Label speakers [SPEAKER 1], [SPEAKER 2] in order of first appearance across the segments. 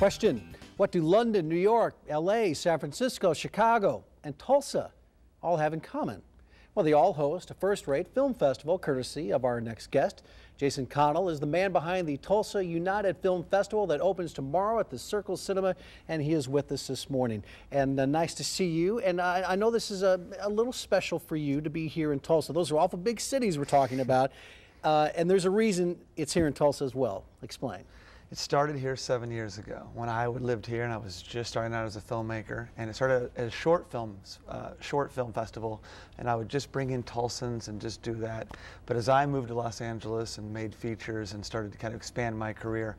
[SPEAKER 1] Question: what do London, New York, LA, San Francisco, Chicago, and Tulsa all have in common? Well, they all host a first-rate film festival courtesy of our next guest. Jason Connell is the man behind the Tulsa United Film Festival that opens tomorrow at the Circle Cinema, and he is with us this morning. And nice to see you. And I know this is a little special for you to be here in Tulsa. Those are awful big cities we're talking about, and there's a reason it's here in Tulsa as well. Explain.
[SPEAKER 2] It started here 7 years ago when I lived here and I was just starting out as a filmmaker, and it started as a short film festival, and I would just bring in Tulsans and just do that. But as I moved to Los Angeles and made features and started to kind of expand my career,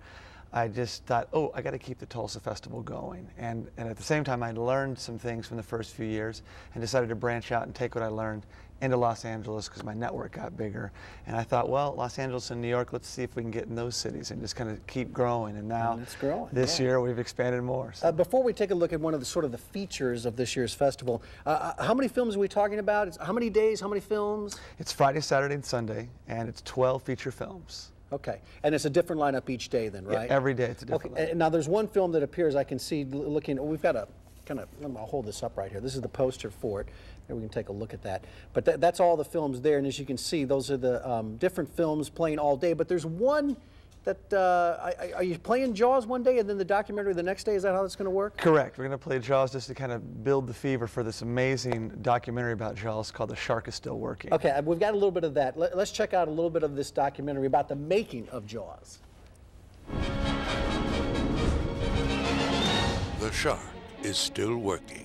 [SPEAKER 2] I just thought, oh, I got to keep the Tulsa Festival going. And at the same time, I learned some things from the first few years and decided to branch out and take what I learned into Los Angeles because my network got bigger. And I thought, well, Los Angeles and New York, let's see if we can get in those cities and just kind of keep growing. And now,
[SPEAKER 1] it's growing,
[SPEAKER 2] this year, we've expanded more. So.
[SPEAKER 1] Before we take a look at one of the sort of the features of this year's festival, how many films are we talking about? How many days, how many films?
[SPEAKER 2] It's Friday, Saturday, and Sunday, and it's 12 feature films.
[SPEAKER 1] Okay, and it's a different lineup each day then, right?
[SPEAKER 2] Yeah, every day it's a different lineup.
[SPEAKER 1] Now there's one film that appears, I can see looking, we've got a kind of, I'll hold this up right here. This is the poster for it. There we can take a look at that. But that's all the films there, and as you can see, those are the different films playing all day. But there's one that, are you playing Jaws one day and then the documentary the next day? Is that how it's going to work?
[SPEAKER 2] Correct. We're going to play Jaws just to kind of build the fever for this amazing documentary about Jaws called The Shark Is Still Working.
[SPEAKER 1] Okay, we've got a little bit of that. Let's check out a little bit of this documentary about the making of Jaws.
[SPEAKER 3] The shark is still working.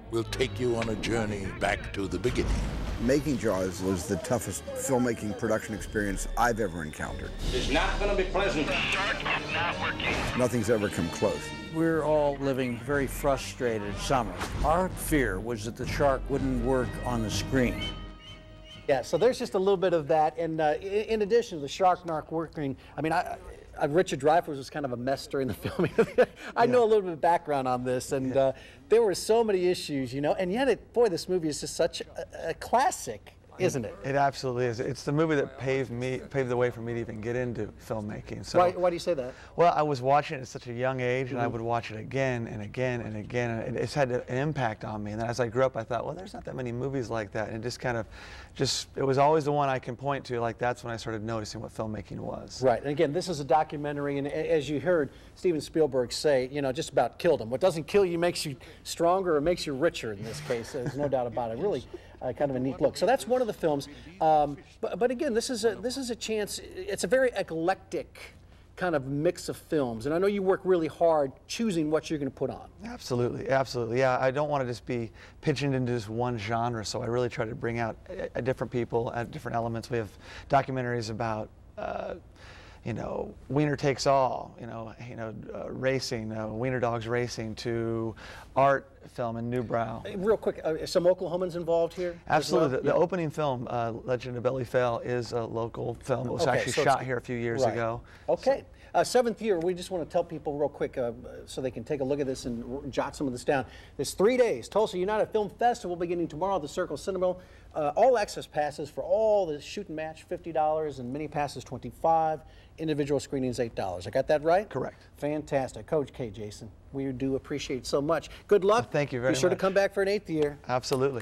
[SPEAKER 3] We'll take you on a journey back to the beginning.
[SPEAKER 4] Making Jaws was the toughest filmmaking production experience I've ever encountered.
[SPEAKER 5] It's not going to be pleasant.
[SPEAKER 6] The shark is not working.
[SPEAKER 4] Nothing's ever come close.
[SPEAKER 7] We're all living very frustrated summer. Our fear was that the shark wouldn't work on the screen.
[SPEAKER 1] Yeah, so there's just a little bit of that, and in addition to the shark not working, I mean, Richard Dreyfuss was kind of a mess during the filming. I know a little bit of background on this, and there were so many issues, you know, and yet, boy, this movie is just such a classic, isn't it?
[SPEAKER 2] It absolutely is. It's the movie that paved the way for me to even get into filmmaking. So,
[SPEAKER 1] why do you say that?
[SPEAKER 2] Well, I was watching it at such a young age, and I would watch it again and again and again, and it's had an impact on me. And then as I grew up, I thought, well, there's not that many movies like that, and it just kind of, it was always the one I can point to. Like, that's when I started noticing what filmmaking was.
[SPEAKER 1] Right, and again, this is a documentary, and as you heard Steven Spielberg say, you know, just about killed him. What doesn't kill you makes you stronger or makes you richer in this case. There's no doubt about it. Really kind of a neat look. So that's one of the films. But again, this is a chance. It's a very eclectic kind of mix of films, and I know you work really hard choosing what you're going to put on.
[SPEAKER 2] Absolutely, absolutely. Yeah, I don't want to just be pigeoned into just one genre, so I really try to bring out different people, different elements. We have documentaries about you know, Wiener Takes All, racing, Wiener Dogs Racing, to art film in Newbrow.
[SPEAKER 1] Real quick, some Oklahomans involved here?
[SPEAKER 2] Absolutely.
[SPEAKER 1] Well?
[SPEAKER 2] The opening film, Legend of Belly Fell, is a local film. It was actually shot here a few years ago.
[SPEAKER 1] Okay. Seventh year, we just want to tell people real quick so they can take a look at this and jot some of this down. There's 3 days. Tulsa United Film Festival beginning tomorrow at the Circle Cinema. All access passes for all the shoot and match, $50, and mini passes, $25. Individual screenings, $8. I got that right?
[SPEAKER 2] Correct.
[SPEAKER 1] Fantastic. Coach K, Jason, we do appreciate so much. Good luck.
[SPEAKER 2] Thank you very much.
[SPEAKER 1] Be sure to come back for an 8th year.
[SPEAKER 2] Absolutely.